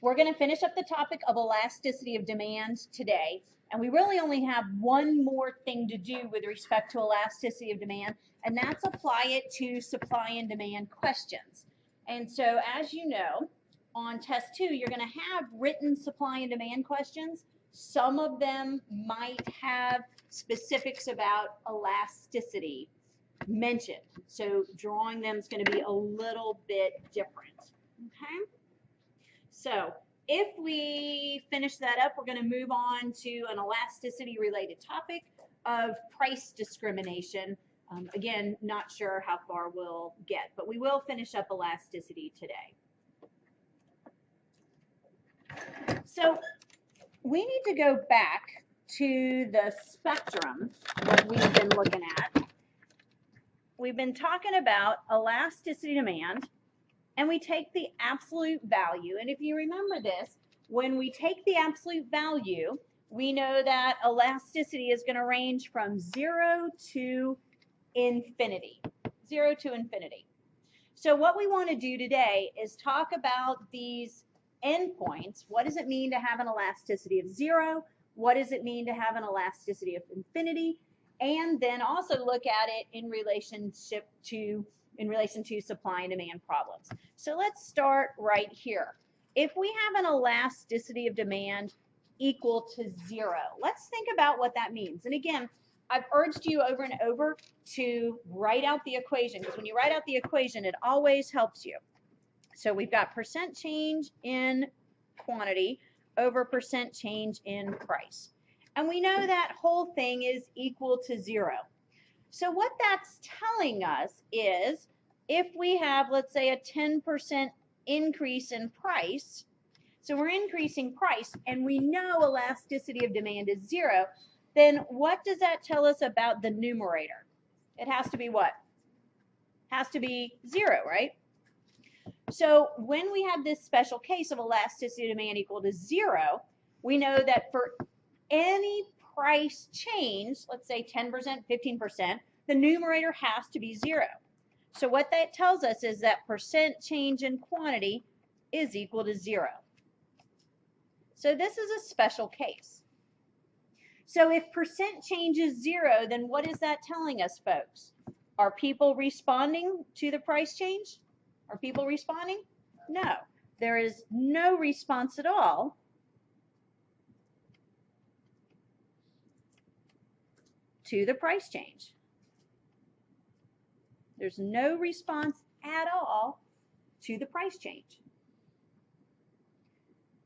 We're going to finish up the topic of elasticity of demand today, and we really only have one more thing to do with respect to elasticity of demand, and that's apply it to supply and demand questions. And so, as you know, on test 2, you're going to have written supply and demand questions. Some of them might have specifics about elasticity mentioned. So drawing them is going to be a little bit different. Okay? So if we finish that up, we're going to move on to an elasticity related topic of price discrimination. Again, not sure how far we'll get, but we will finish up elasticity today. So we need to go back to the spectrum that we've been looking at. We've been talking about elasticity demand, and we take the absolute value. And if you remember this, when we take the absolute value, we know that elasticity is going to range from 0 to infinity. 0 to infinity. So what we want to do today is talk about these endpoints. What does it mean to have an elasticity of 0? What does it mean to have an elasticity of infinity? And then also look at it in relation to supply and demand problems. So let's start right here. If we have an elasticity of demand equal to 0, let's think about what that means. And again, I've urged you over and over to write out the equation, because when you write out the equation, it always helps you. So we've got percent change in quantity over percent change in price. And we know that whole thing is equal to 0. So what that's telling us is if we have, let's say, a 10% increase in price, so we're increasing price and we know elasticity of demand is 0, then what does that tell us about the numerator? It has to be what? Has to be 0, right? So when we have this special case of elasticity of demand equal to 0, we know that for any price change, let's say 10%, 15%, the numerator has to be 0. So what that tells us is that percent change in quantity is equal to 0. So this is a special case. So if percent change is 0, then what is that telling us, folks? Are people responding to the price change? Are people responding? No. There is no response at all to the price change. There's no response at all to the price change.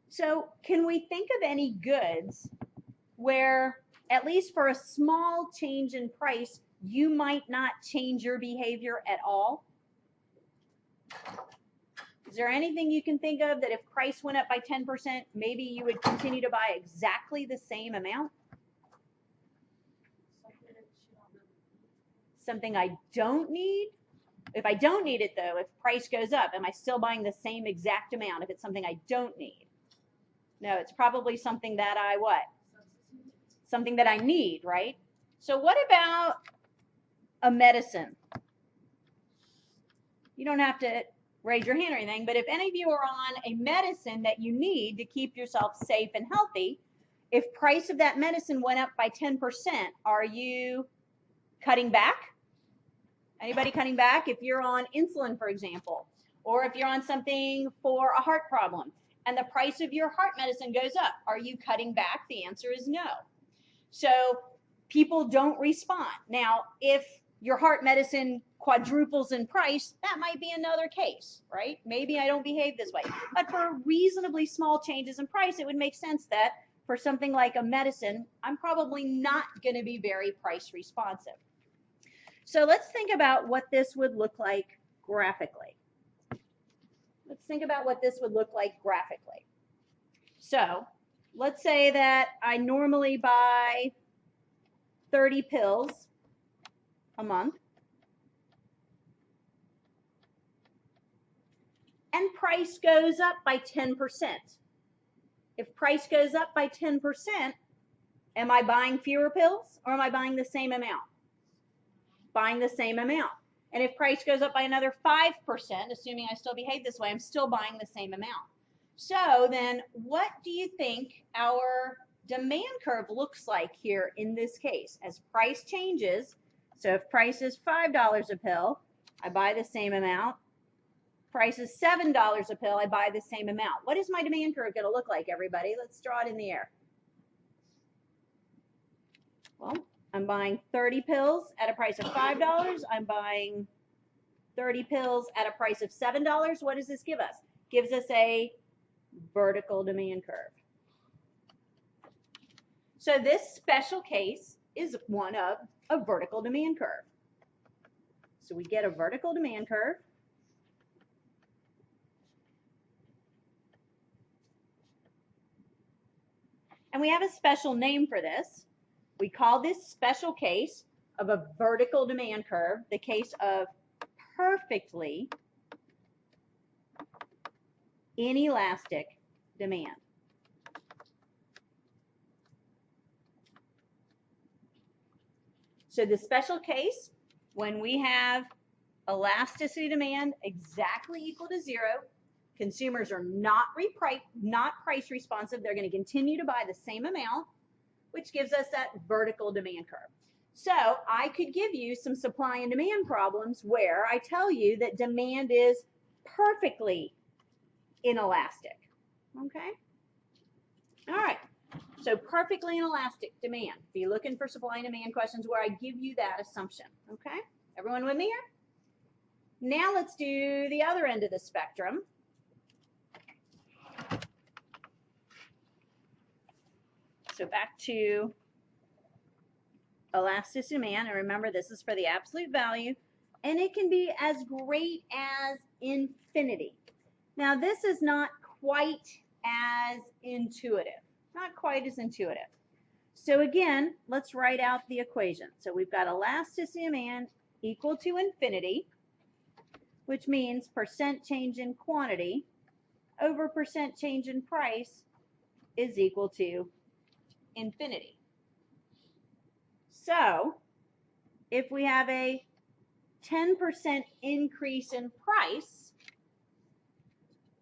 So can we think of any goods where, at least for a small change in price, you might not change your behavior at all? Is there anything you can think of that if price went up by 10%, maybe you would continue to buy exactly the same amount? Something I don't need? If I don't need it, though, if price goes up, am I still buying the same exact amount if it's something I don't need? No, it's probably something that I what? Something that I need, right? So what about a medicine? You don't have to raise your hand or anything, but if any of you are on a medicine that you need to keep yourself safe and healthy, if price of that medicine went up by 10%, are you cutting back? Anybody cutting back? If you're on insulin, for example, or if you're on something for a heart problem and the price of your heart medicine goes up, are you cutting back? The answer is no. So people don't respond. Now, if your heart medicine quadruples in price, that might be another case, right? Maybe I don't behave this way. But for reasonably small changes in price, it would make sense that for something like a medicine, I'm probably not going to be very price responsive. So let's think about what this would look like graphically. Let's think about what this would look like graphically. So let's say that I normally buy 30 pills a month, and price goes up by 10%. If price goes up by 10%, am I buying fewer pills or am I buying the same amount? Buying the same amount. And if price goes up by another 5%, assuming I still behave this way, I'm still buying the same amount. So then what do you think our demand curve looks like here in this case as price changes? So if price is $5 a pill, I buy the same amount. Price is $7 a pill, I buy the same amount. What is my demand curve going to look like, everybody? Let's draw it in the air. Well, I'm buying 30 pills at a price of $5. I'm buying 30 pills at a price of $7. What does this give us? Gives us a vertical demand curve. So this special case is one of a vertical demand curve. So we get a vertical demand curve. And we have a special name for this. We call this special case of a vertical demand curve the case of perfectly inelastic demand. So the special case, when we have elasticity demand exactly equal to 0, consumers are not price responsive. They're going to continue to buy the same amount, which gives us that vertical demand curve. So I could give you some supply and demand problems where I tell you that demand is perfectly inelastic. Okay? All right. So perfectly inelastic demand. Be looking for supply and demand questions where I give you that assumption. Okay? Everyone with me here? Now let's do the other end of the spectrum. So back to elasticity demand, and remember this is for the absolute value, and it can be as great as infinity. Now this is not quite as intuitive, not quite as intuitive. So again, let's write out the equation. So we've got elasticity demand equal to infinity, which means percent change in quantity over percent change in price is equal to infinity. So if we have a 10% increase in price,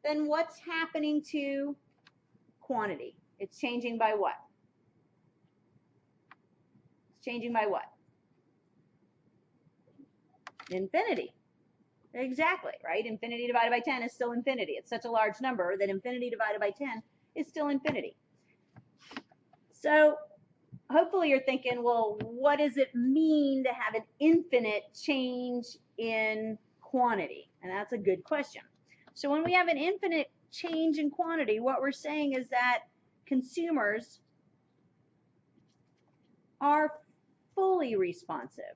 then what's happening to quantity? It's changing by what? It's changing by what? Infinity. Exactly, right? Infinity divided by 10 is still infinity. It's such a large number that infinity divided by 10 is still infinity. So hopefully you're thinking, well, what does it mean to have an infinite change in quantity? And that's a good question. So when we have an infinite change in quantity, what we're saying is that consumers are fully responsive.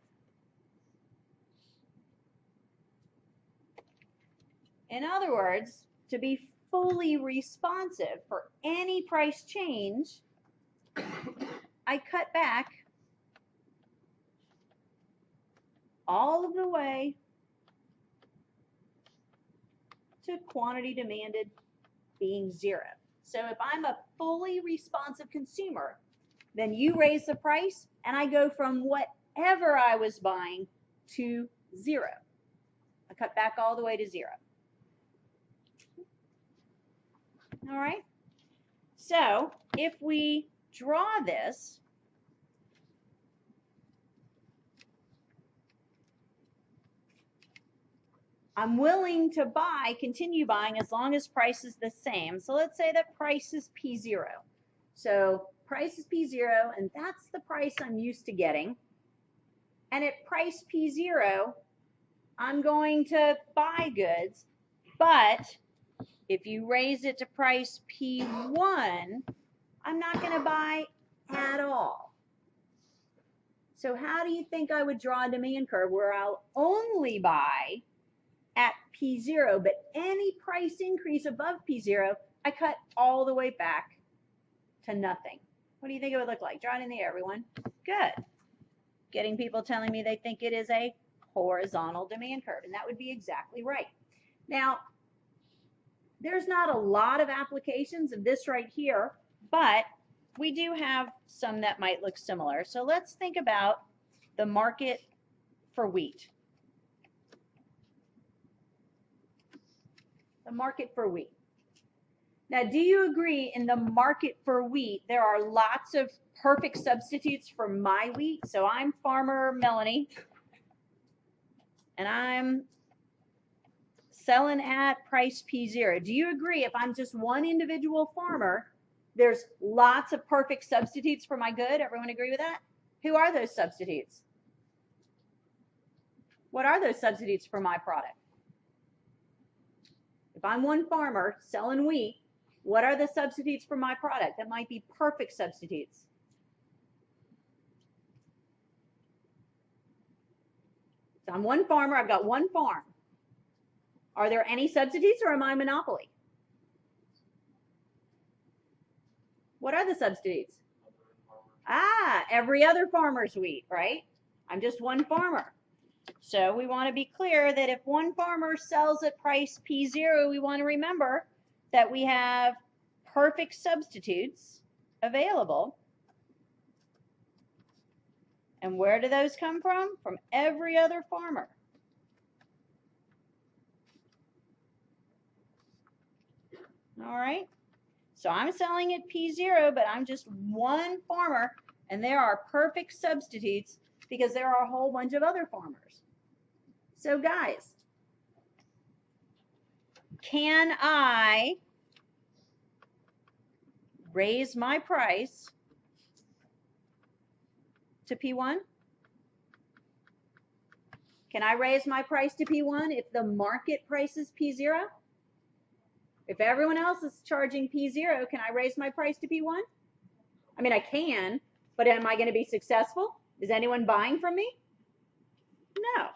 In other words, to be fully responsive for any price change, I cut back all of the way to quantity demanded being 0. So if I'm a fully responsive consumer, then you raise the price and I go from whatever I was buying to 0. I cut back all the way to 0. All right. So if we draw this, I'm willing to continue buying as long as price is the same. So let's say that price is P0. So price is P0, and that's the price I'm used to getting. And at price P0, I'm going to buy goods, but if you raise it to price P1, I'm not going to buy at all. So how do you think I would draw a demand curve where I'll only buy at P0, but any price increase above P0, I cut all the way back to nothing? What do you think it would look like? Draw it in the air, everyone. Good. Getting people telling me they think it is a horizontal demand curve, and that would be exactly right. Now, there's not a lot of applications of this right here, but we do have some that might look similar. So let's think about the market for wheat. The market for wheat. Now, do you agree in the market for wheat, there are lots of perfect substitutes for my wheat? So I'm farmer Melanie, and I'm selling at price P0. Do you agree if I'm just one individual farmer, there's lots of perfect substitutes for my good? Everyone agree with that? Who are those substitutes? What are those substitutes for my product? If I'm one farmer selling wheat, what are the substitutes for my product that might be perfect substitutes? So I'm one farmer, I've got one farm. Are there any substitutes or am I monopoly? What are the substitutes? Every other farmer's wheat, right? I'm just one farmer. So we want to be clear that if one farmer sells at price P0, we want to remember that we have perfect substitutes available. And where do those come from? From every other farmer. All right. So I'm selling at P0, but I'm just one farmer, and there are perfect substitutes because there are a whole bunch of other farmers. So guys, can I raise my price to P1? Can I raise my price to P1 if the market price is P0? If everyone else is charging P0, can I raise my price to P1? I mean, I can, but am I going to be successful? Is anyone buying from me? No.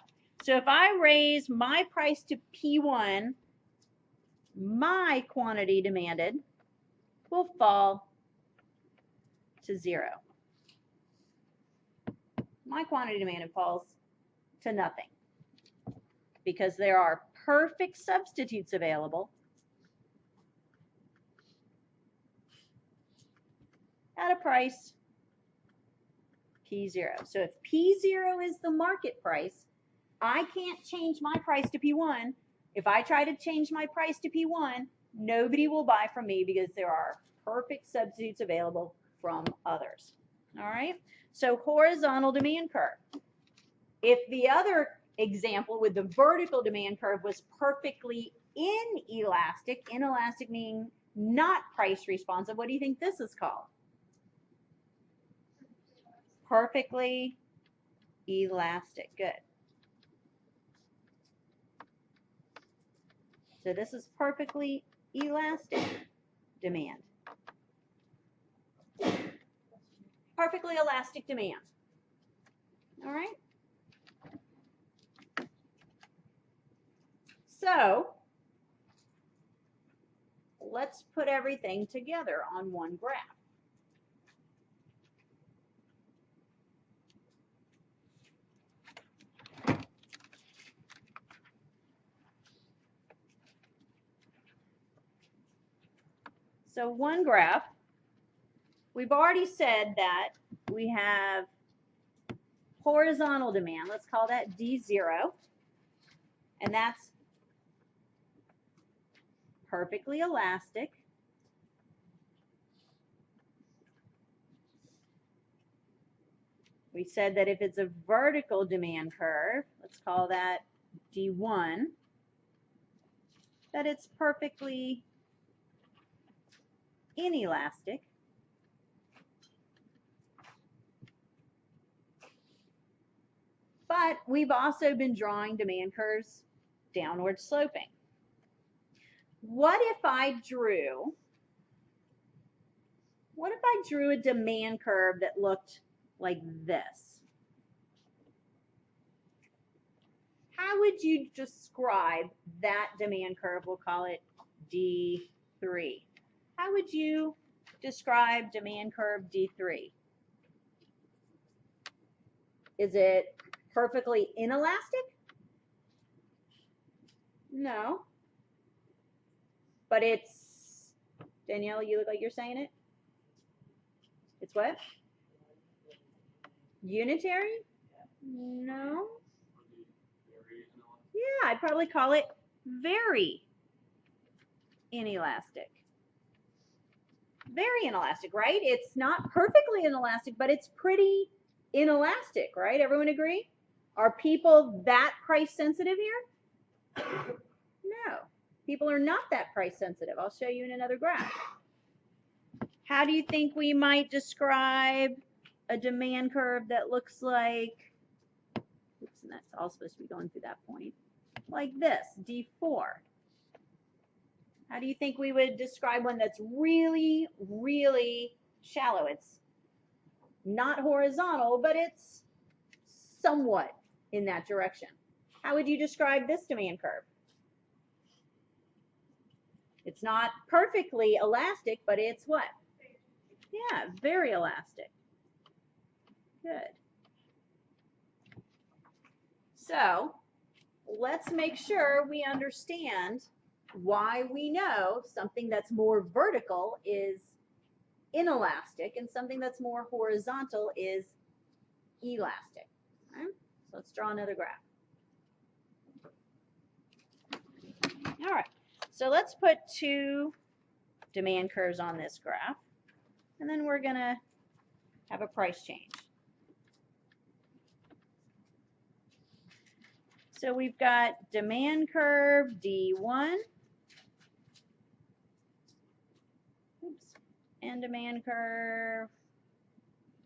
So if I raise my price to P1, my quantity demanded will fall to 0. My quantity demanded falls to nothing because there are perfect substitutes available at a price P0. So if P0 is the market price, I can't change my price to P1. If I try to change my price to P1, nobody will buy from me because there are perfect substitutes available from others. All right? So horizontal demand curve. If the other example with the vertical demand curve was perfectly inelastic meaning not price responsive, what do you think this is called? Perfectly elastic. Good. So this is perfectly elastic demand. Perfectly elastic demand. All right? So let's put everything together on one graph. So one graph, we've already said that we have horizontal demand. Let's call that D0. And that's perfectly elastic. We said that if it's a vertical demand curve, let's call that D1, that it's perfectly inelastic. But we've also been drawing demand curves downward sloping. What if I drew a demand curve that looked like this? How would you describe that demand curve? We'll call it D3. How would you describe demand curve D3? Is it perfectly inelastic? No. But it's, Danielle, you look like you're saying it? It's what? Unitary? No. Yeah, I'd probably call it very inelastic. Very inelastic, right? It's not perfectly inelastic, but it's pretty inelastic, right? Everyone agree? Are people that price sensitive here? No. People are not that price sensitive. I'll show you in another graph. How do you think we might describe a demand curve that looks like, oops, and that's all supposed to be going through that point, like this, D4. How do you think we would describe one that's really, really shallow? It's not horizontal, but it's somewhat in that direction. How would you describe this demand curve? It's not perfectly elastic, but it's what? Yeah, very elastic. Good. So let's make sure we understand why we know something that's more vertical is inelastic and something that's more horizontal is elastic. All right? So let's draw another graph. All right, so let's put two demand curves on this graph, and then we're going to have a price change. So we've got demand curve D1, oops, and demand curve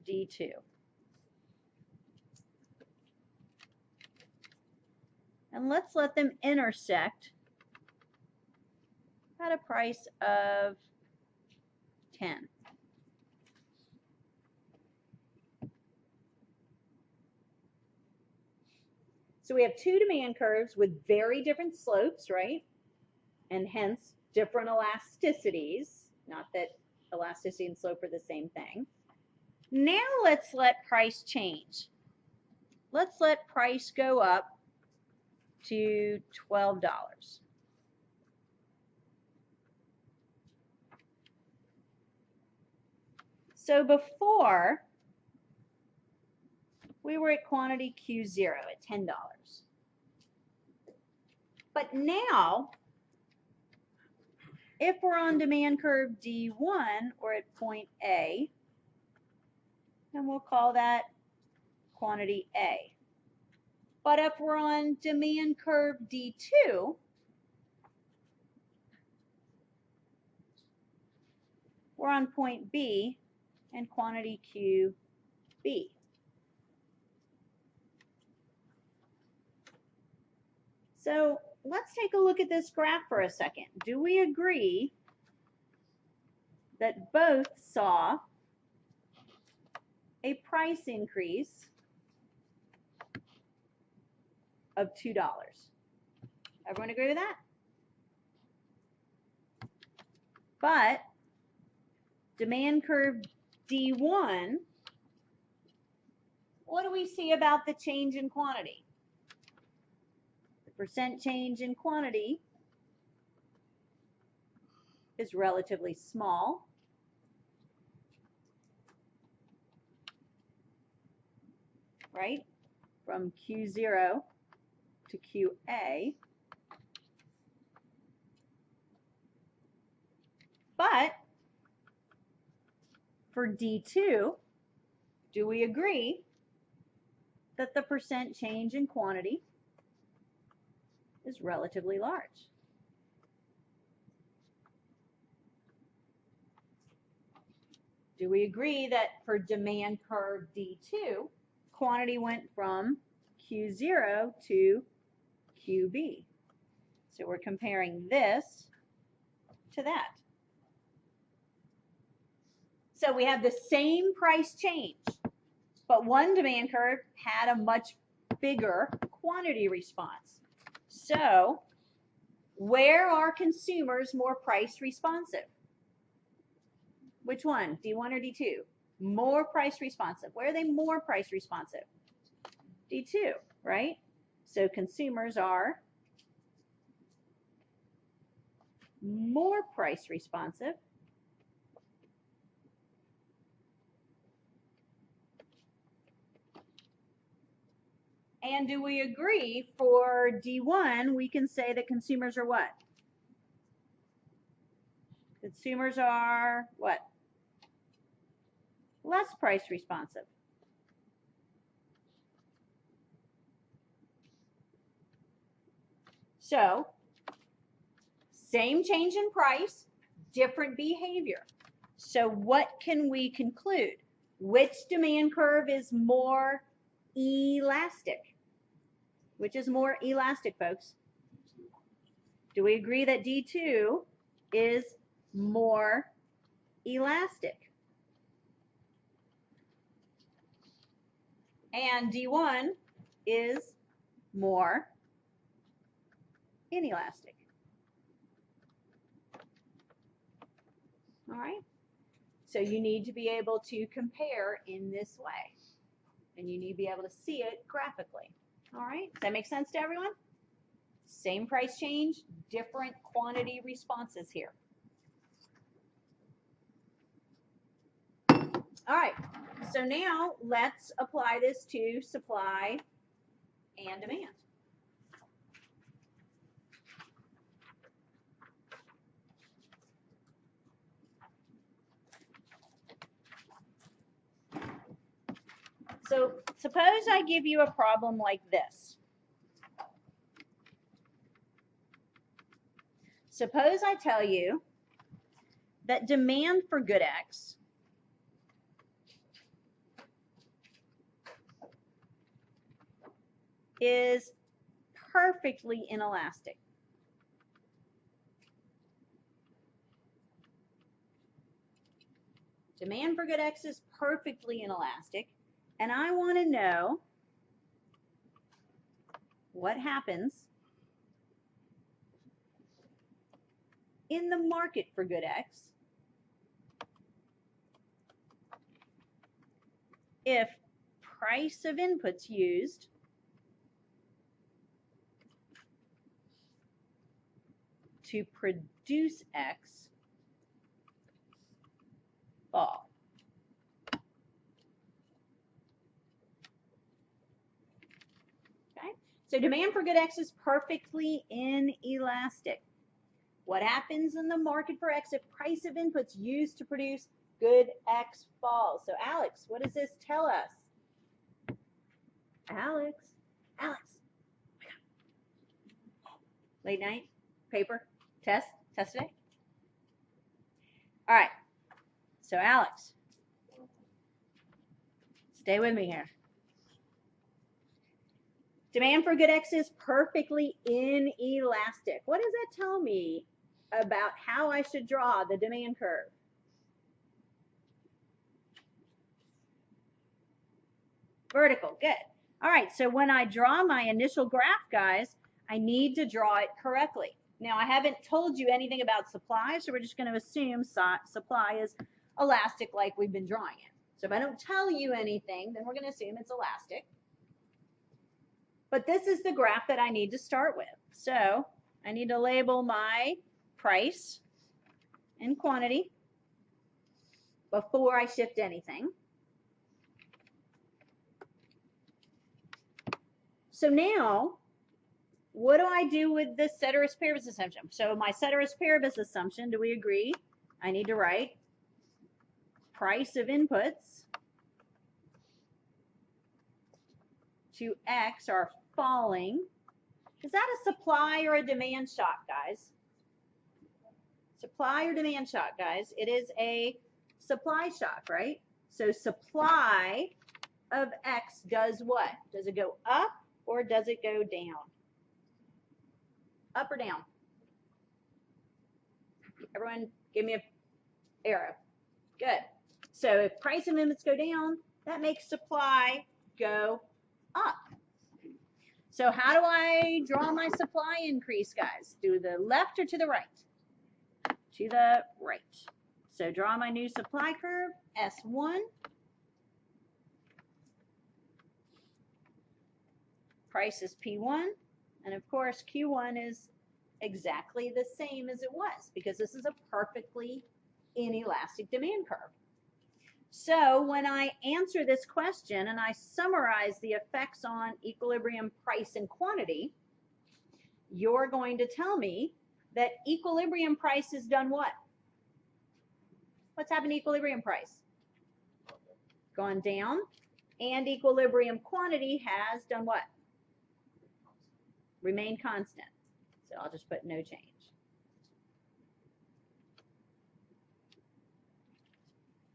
D2. And let's let them intersect at a price of 10. So we have two demand curves with very different slopes, right? And hence different elasticities. Not that elasticity and slope are the same thing. Now let's let price change. Let's let price go up to $12. So before, we were at quantity Q0 at $10. But now, if we're on demand curve D1, we're at point A, and we'll call that quantity A. But if we're on demand curve D2, we're on point B and quantity QB. So let's take a look at this graph for a second. Do we agree that both saw a price increase of $2? Everyone agree with that? But demand curve D1, what do we see about the change in quantity? The percent change in quantity is relatively small. Right? From Q0 to QA. But for D2, do we agree that the percent change in quantity is relatively large? Do we agree that for demand curve D2, quantity went from Q0 to QB? So we're comparing this to that. So we have the same price change, but one demand curve had a much bigger quantity response. So where are consumers more price responsive? Which one, D1 or D2? More price responsive. Where are they more price responsive? D2, right? So consumers are more price responsive. And do we agree for D1, we can say that consumers are what? Consumers are what? less price responsive. So, same change in price, different behavior. So what can we conclude? Which demand curve is more elastic? Which is more elastic, folks? Do we agree that D2 is more elastic? And D1 is more inelastic. All right? So you need to be able to compare in this way. And you need to be able to see it graphically. All right? Does that make sense to everyone? Same price change, different quantity responses here. All right, so now let's apply this to supply and demand. So suppose I give you a problem like this. Suppose I tell you that demand for good X is perfectly inelastic. Demand for good X is perfectly inelastic, and I want to know what happens in the market for good X if price of inputs used to produce X fall. Okay, so demand for good X is perfectly inelastic. What happens in the market for X if price of inputs used to produce good X falls? So Alex, what does this tell us? Alex. Late night, paper, test today? All right, so Alex, stay with me here. Demand for good X is perfectly inelastic. What does that tell me about how I should draw the demand curve? Vertical, good. All right, so when I draw my initial graph, guys, I need to draw it correctly. Now, I haven't told you anything about supply, so we're just going to assume supply is elastic like we've been drawing it. So if I don't tell you anything, then we're going to assume it's elastic. But this is the graph that I need to start with. So I need to label my price and quantity before I shift anything. So now, what do I do with this ceteris paribus assumption? So my ceteris paribus assumption, do we agree? I need to write price of inputs to X are falling. Is that a supply or a demand shock, guys? Supply or demand shock, guys? It is a supply shock, right? So supply of X does what? Does it go up or does it go down? Up or down? Everyone give me an arrow. Good. So if price of inputs go down, that makes supply go up. So how do I draw my supply increase, guys? To the left or to the right? To the right. So draw my new supply curve, S1. Price is P1. And of course, Q1 is exactly the same as it was because this is a perfectly inelastic demand curve. So when I answer this question and I summarize the effects on equilibrium price and quantity, you're going to tell me that equilibrium price has done what? What's happened to equilibrium price? gone down, and equilibrium quantity has done what? Remained constant. So I'll just put no change.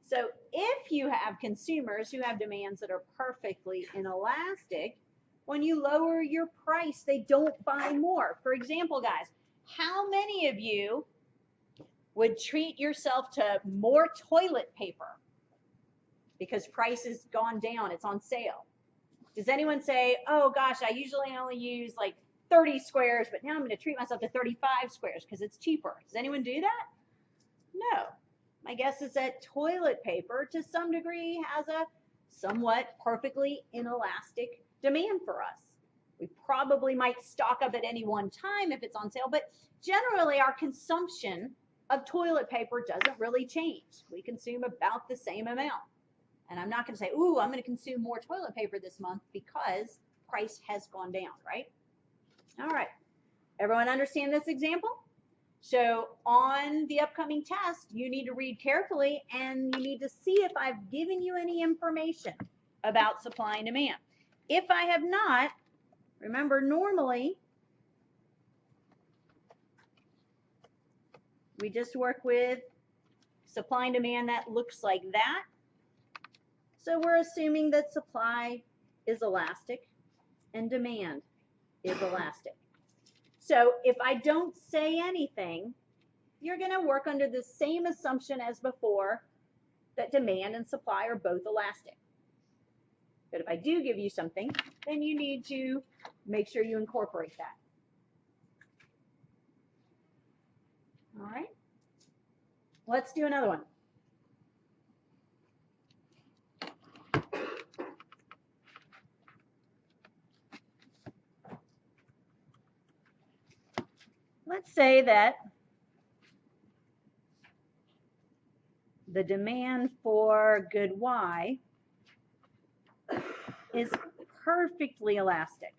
So if you have consumers who have demands that are perfectly inelastic, when you lower your price, they don't buy more. For example, guys, how many of you would treat yourself to more toilet paper because price has gone down, it's on sale? Does anyone say, oh gosh, I usually only use like 30 squares, but now I'm going to treat myself to 35 squares because it's cheaper? Does anyone do that? No. My guess is that toilet paper, to some degree, has a somewhat perfectly inelastic demand for us. We probably might stock up at any one time if it's on sale, but generally our consumption of toilet paper doesn't really change. We consume about the same amount. And I'm not going to say, ooh, I'm going to consume more toilet paper this month because price has gone down, right? All right. Everyone understand this example? So on the upcoming test, you need to read carefully and you need to see if I've given you any information about supply and demand. If I have not, remember normally we just work with supply and demand that looks like that. So we're assuming that supply is elastic and demand is elastic. So if I don't say anything, you're going to work under the same assumption as before, that demand and supply are both elastic. But if I do give you something, then you need to make sure you incorporate that. All right. Let's do another one. Let's say that the demand for good Y is perfectly elastic.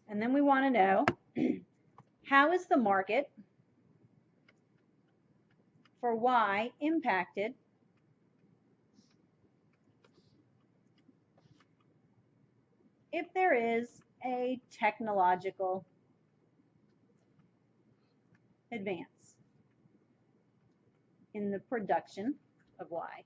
And then we want to know, how is the market for Y impacted if there is a technological advance in the production of Y?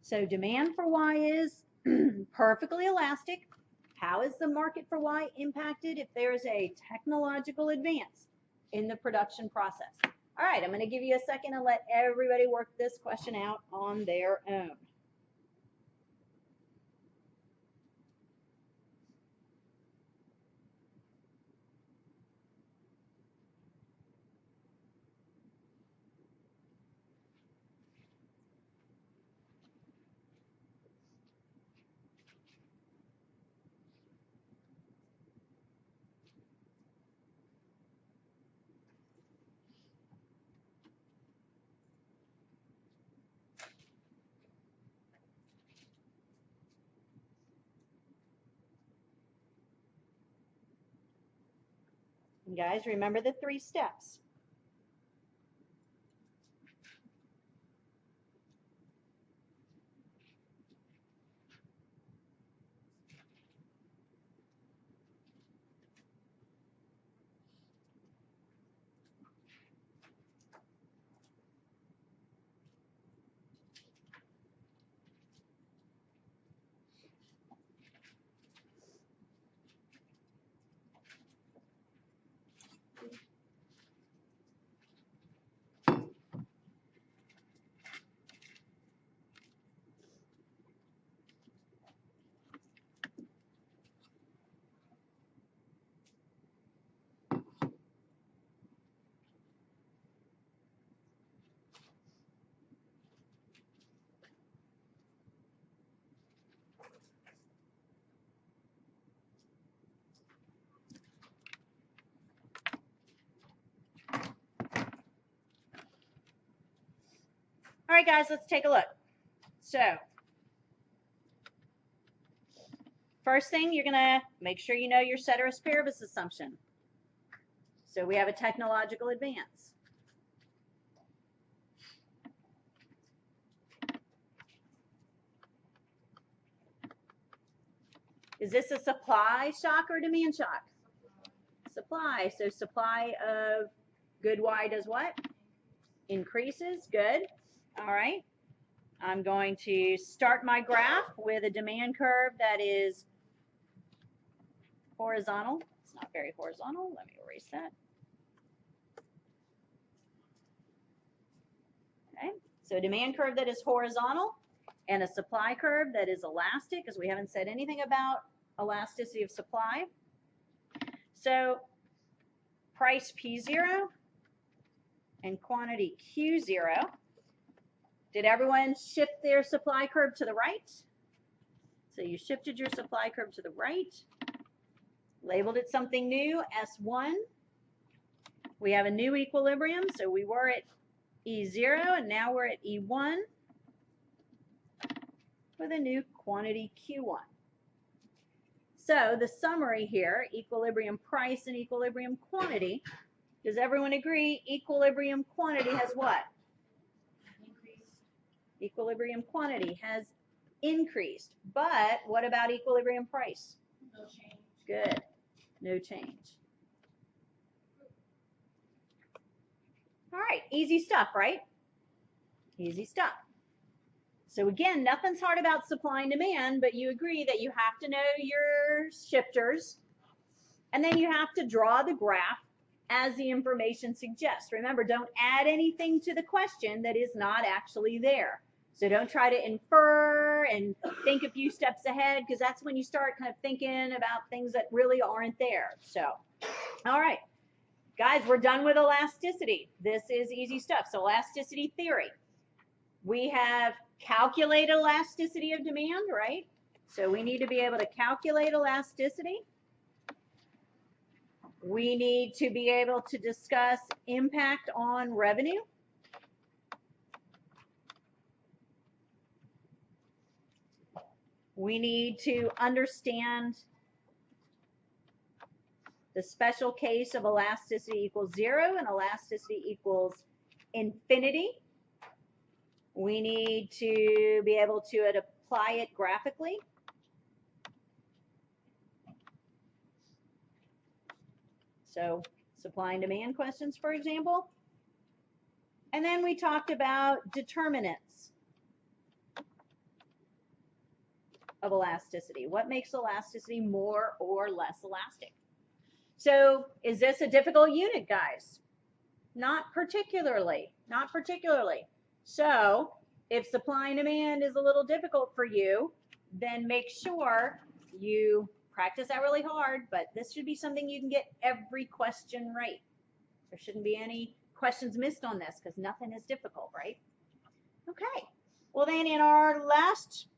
So demand for Y is perfectly elastic. How is the market for Y impacted if there is a technological advance in the production process? All right, I'm going to give you a second and let everybody work this question out on their own. And guys, remember the 3 steps. All right, guys, let's take a look. So First thing, you're going to make sure you know your ceteris paribus assumption. So we have a technological advance. Is this a supply shock or demand shock? Supply. So supply of good Y does what? Increases. Good. All right. I'm going to start my graph with a demand curve that is horizontal. It's not very horizontal. Let me erase that. Okay. So a demand curve that is horizontal and a supply curve that is elastic, because we haven't said anything about elasticity of supply. So price P0 and quantity Q0. Did everyone shift their supply curve to the right? So you shifted your supply curve to the right, labeled it something new, S1. We have a new equilibrium, so we were at E0 and now we're at E1 with a new quantity Q1. So the summary here, equilibrium price and equilibrium quantity. Does everyone agree equilibrium quantity has what? Increased. Equilibrium quantity has increased. But what about equilibrium price? No change. Good. No change. All right, easy stuff, right? Easy stuff. So again, nothing's hard about supply and demand, but you agree that you have to know your shifters, and then you have to draw the graph as the information suggests. Remember, don't add anything to the question that is not actually there. So don't try to infer and think a few steps ahead, because that's when you start kind of thinking about things that really aren't there. So, all right, guys, we're done with elasticity. This is easy stuff. So elasticity theory. We have calculate elasticity of demand, right? So we need to be able to calculate elasticity. We need to be able to discuss impact on revenue. We need to understand the special case of elasticity equals 0 and elasticity equals infinity. We need to be able to apply it graphically. So supply and demand questions, for example. And then we talked about determinants of elasticity. What makes elasticity more or less elastic? So is this a difficult unit, guys? Not particularly. Not particularly. So if supply and demand is a little difficult for you, then make sure you practice that really hard, but this should be something you can get every question right. There shouldn't be any questions missed on this because nothing is difficult, right? Okay. Well, then in our last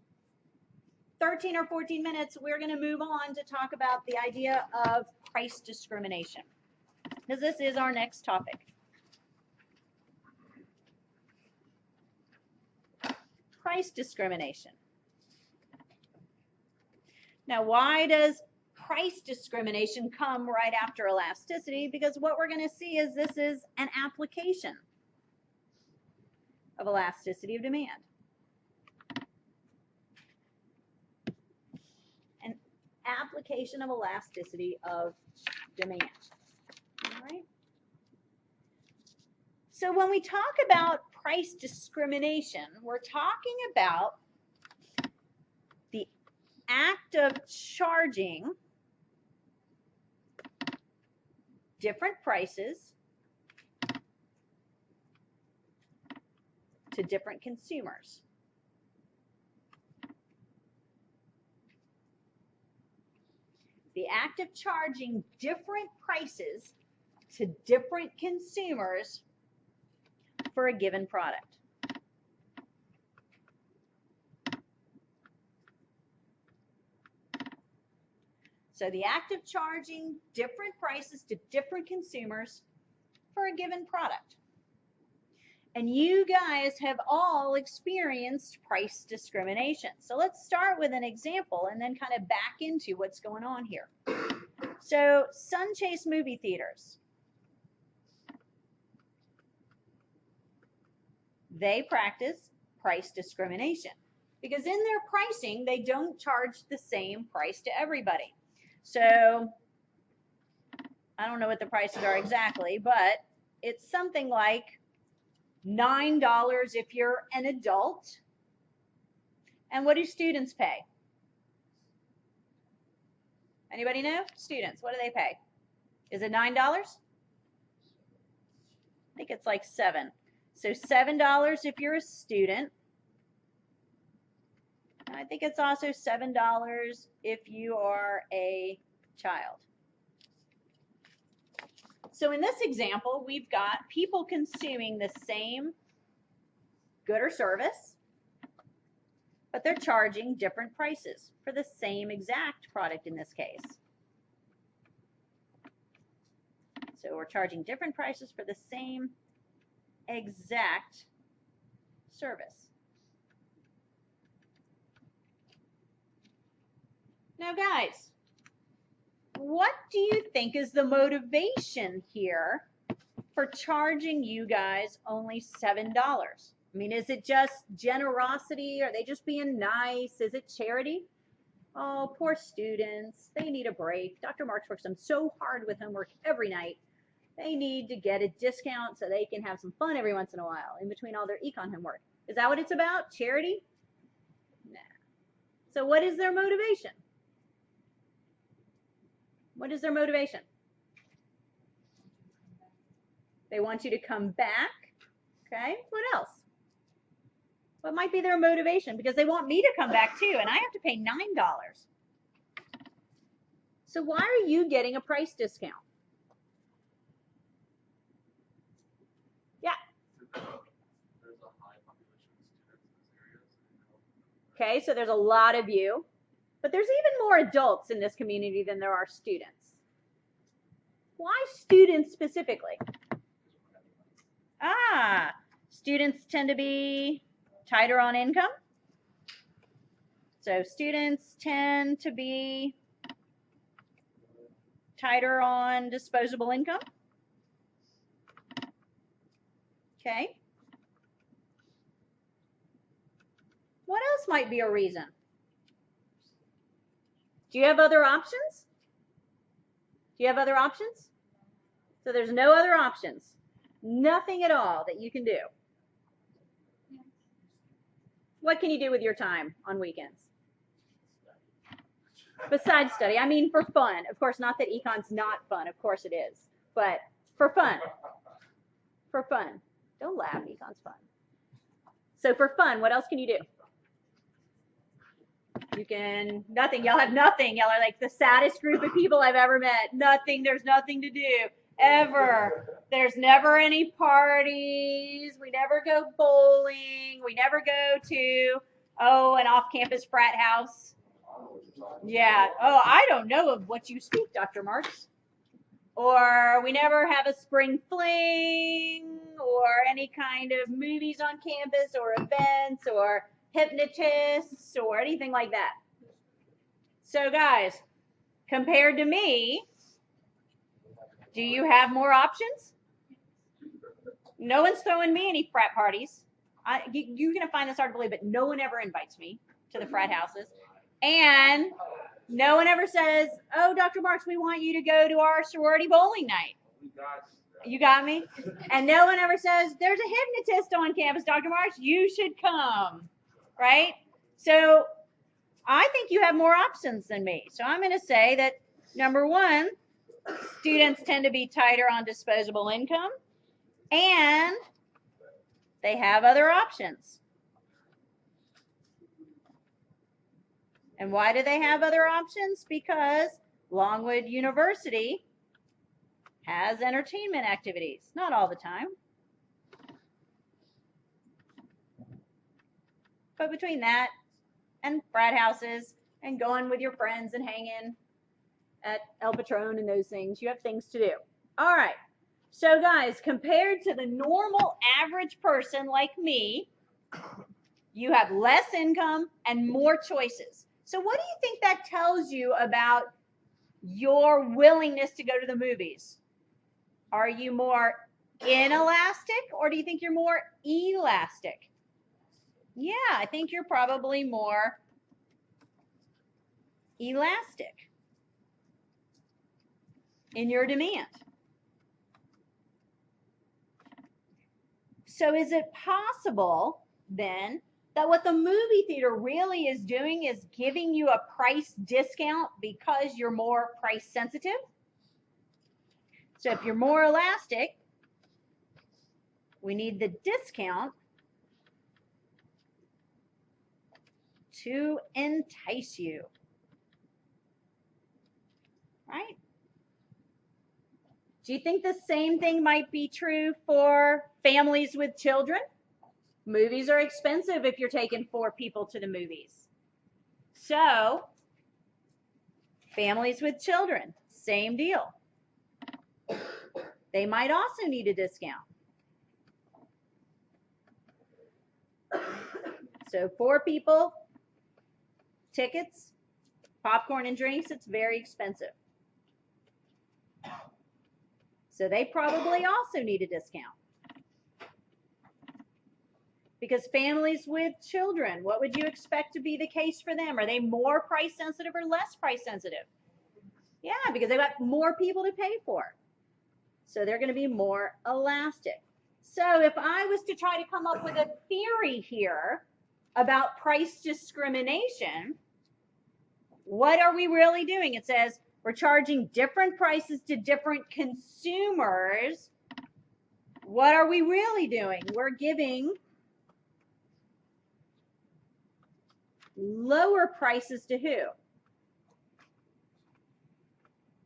13 or 14 minutes, we're going to move on to talk about the idea of price discrimination, because this is our next topic. Price discrimination. Now, why does price discrimination come right after elasticity? Because what we're going to see is this is an application of elasticity of demand. An application of elasticity of demand. All right. So when we talk about price discrimination, we're talking about the act of charging different prices to different consumers. The act of charging different prices to different consumers for a given product. So the act of charging different prices to different consumers for a given product. And you guys have all experienced price discrimination. So let's start with an example and then kind of back into what's going on here. So Sunchase movie theaters. They practice price discrimination because in their pricing, they don't charge the same price to everybody. So I don't know what the prices are exactly, but it's something like $9 if you're an adult. And what do students pay? Anybody know? Students, what do they pay? Is it $9? I think it's like $7. So $7 if you're a student. And I think it's also $7 if you are a child. So in this example, we've got people consuming the same good or service, but they're charging different prices for the same exact product in this case. So we're charging different prices for the same exact service. Now, guys, what do you think is the motivation here for charging you guys only $7? I mean, is it just generosity? Are they just being nice? Is it charity? Oh, poor students. They need a break. Dr. Marks works them so hard with homework every night. They need to get a discount so they can have some fun every once in a while in between all their econ homework. Is that what it's about? Charity? Nah. So what is their motivation? What is their motivation? They want you to come back. Okay, what else? What might be their motivation? Because they want me to come back too, and I have to pay $9. So why are you getting a price discount? Yeah. There's a high population of students in this area. Okay, so there's a lot of you, but there's even more adults in this community than there are students. Why students specifically? Students tend to be tighter on income. So students tend to be tighter on disposable income. Okay. What else might be a reason? Do you have other options? Do you have other options? So there's no other options. Nothing at all that you can do. What can you do with your time on weekends? Besides study. I mean for fun. Of course, not that econ's not fun. Of course it is. But for fun. For fun. Don't laugh. Econ's fun. So for fun, what else can you do? You can, nothing. Y'all have nothing. Y'all are like the saddest group of people I've ever met. Nothing. There's nothing to do. Ever. There's never any parties. We never go bowling. We never go to, an off-campus frat house. Yeah. Oh, I don't know of what you speak, Dr. Marks. Or we never have a spring fling or any kind of movies on campus or events or hypnotists or anything like that. So guys, compared to me, do you have more options? No one's throwing me any frat parties. You're going to find this hard to believe, but no one ever invites me to the frat houses. And no one ever says, oh, Dr. Marks, we want you to go to our sorority bowling night. You got me? And no one ever says, there's a hypnotist on campus, Dr. Marks, you should come. Right? So I think you have more options than me. So I'm going to say that, number one, students tend to be tighter on disposable income, and they have other options. And why do they have other options? Because Longwood University has entertainment activities. Not all the time. But between that and frat houses and going with your friends and hanging at El Patron and those things, you have things to do. All right. So guys, compared to the normal average person like me, you have less income and more choices. So what do you think that tells you about your willingness to go to the movies? Are you more inelastic or do you think you're more elastic? Yeah, I think you're probably more elastic in your demand. So is it possible then that what the movie theater really is doing is giving you a price discount because you're more price sensitive? So if you're more elastic, we need the discount to entice you, right? Do you think the same thing might be true for families with children? Movies are expensive if you're taking 4 people to the movies. So, families with children, same deal. They might also need a discount. So 4 people, tickets, popcorn and drinks, it's very expensive. So they probably also need a discount. Because families with children, what would you expect to be the case for them? Are they more price sensitive or less price sensitive? Yeah, because they've got more people to pay for. So they're going to be more elastic. So if I was to try to come up with a theory here about price discrimination, what are we really doing? It says we're charging different prices to different consumers. What are we really doing? We're giving lower prices to who?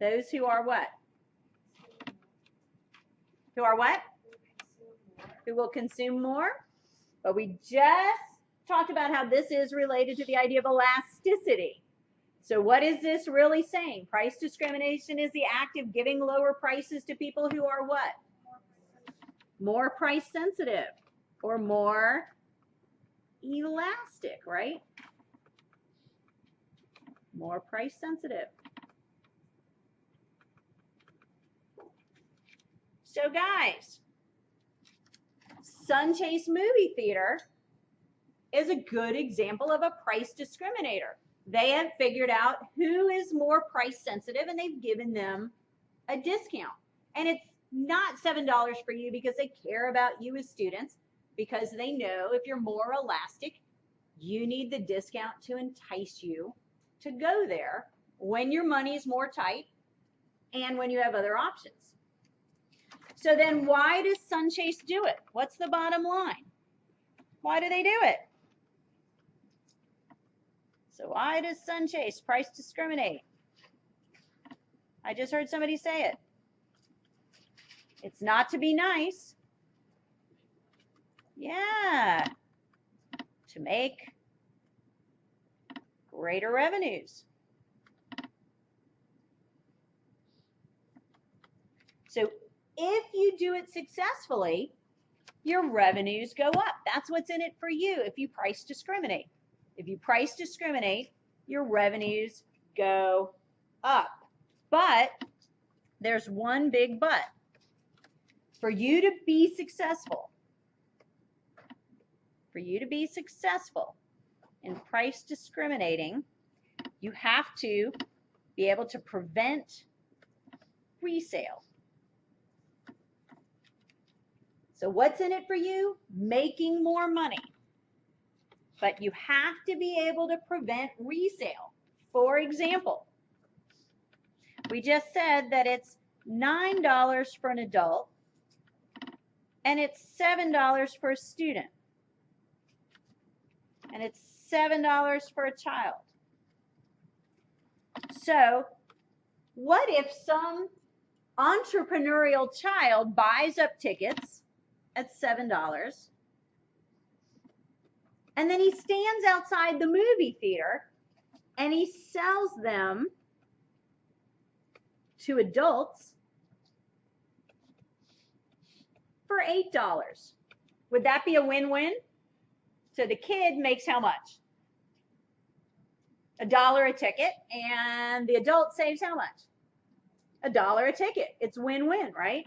Those who are what? Who are what? Who will consume more? But we just talked about how this is related to the idea of elasticity. So what is this really saying? Price discrimination is the act of giving lower prices to people who are what? More price sensitive or more elastic, right? More price sensitive. So guys, Sunchase Movie Theater is a good example of a price discriminator. They have figured out who is more price sensitive and they've given them a discount. And it's not $7 for you because they care about you as students, because they know if you're more elastic, you need the discount to entice you to go there when your money is more tight and when you have other options. So then why does Sunchase do it? What's the bottom line? Why do they do it? So why does Sunchase price discriminate? I just heard somebody say it. It's not to be nice. Yeah. To make greater revenues. So if you do it successfully, your revenues go up. That's what's in it for you if you price discriminate. If you price discriminate, your revenues go up. But there's one big but. For you to be successful, in price discriminating, you have to be able to prevent resale. So what's in it for you? Making more money. But you have to be able to prevent resale. For example, we just said that it's $9 for an adult and it's $7 for a student. And it's $7 for a child. So what if some entrepreneurial child buys up tickets at $7 and then he stands outside the movie theater and he sells them to adults for $8. Would that be a win-win? So the kid makes how much? $1 a ticket, and the adult saves how much? $1 a ticket. It's win-win, right?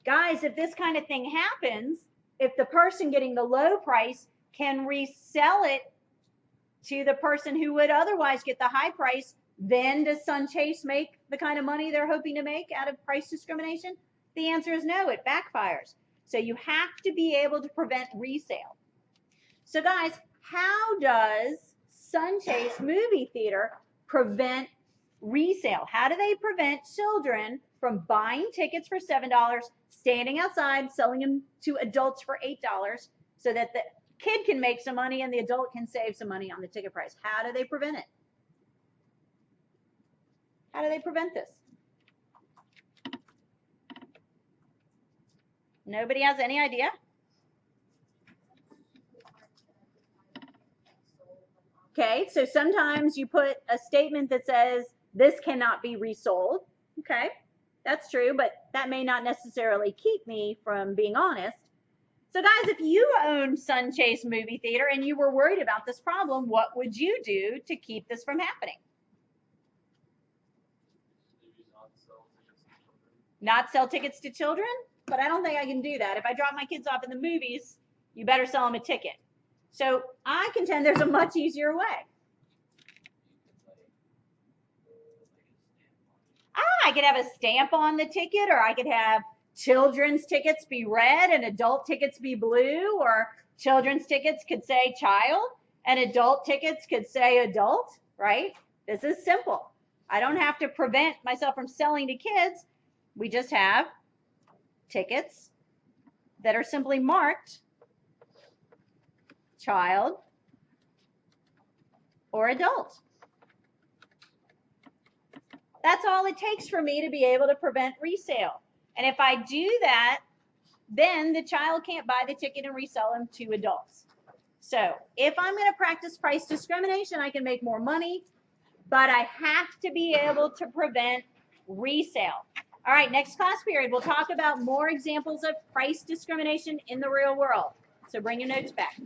Guys, if this kind of thing happens, if the person getting the low price can resell it to the person who would otherwise get the high price, then does Sun Chase make the kind of money they're hoping to make out of price discrimination? The answer is no, it backfires. So you have to be able to prevent resale. So guys, how does Sun Chase Movie Theater prevent resale? How do they prevent children from buying tickets for $7, standing outside, selling them to adults for $8 so that the kid can make some money and the adult can save some money on the ticket price? How do they prevent it? How do they prevent this? Nobody has any idea? Okay, so sometimes you put a statement that says this cannot be resold. Okay, that's true, but that may not necessarily keep me from being honest. So guys, if you owned Sun Chase Movie Theater and you were worried about this problem, what would you do to keep this from happening? Not sell tickets to children? But I don't think I can do that. If I drop my kids off in the movies, you better sell them a ticket. So I contend there's a much easier way. I could have a stamp on the ticket, or I could have children's tickets be red and adult tickets be blue, or children's tickets could say child and adult tickets could say adult, right? This is simple. I don't have to prevent myself from selling to kids. We just have tickets that are simply marked child or adult. That's all it takes for me to be able to prevent resale. And if I do that, then the child can't buy the ticket and resell them to adults. So if I'm going to practice price discrimination, I can make more money, but I have to be able to prevent resale. All right, next class period, we'll talk about more examples of price discrimination in the real world. So bring your notes back.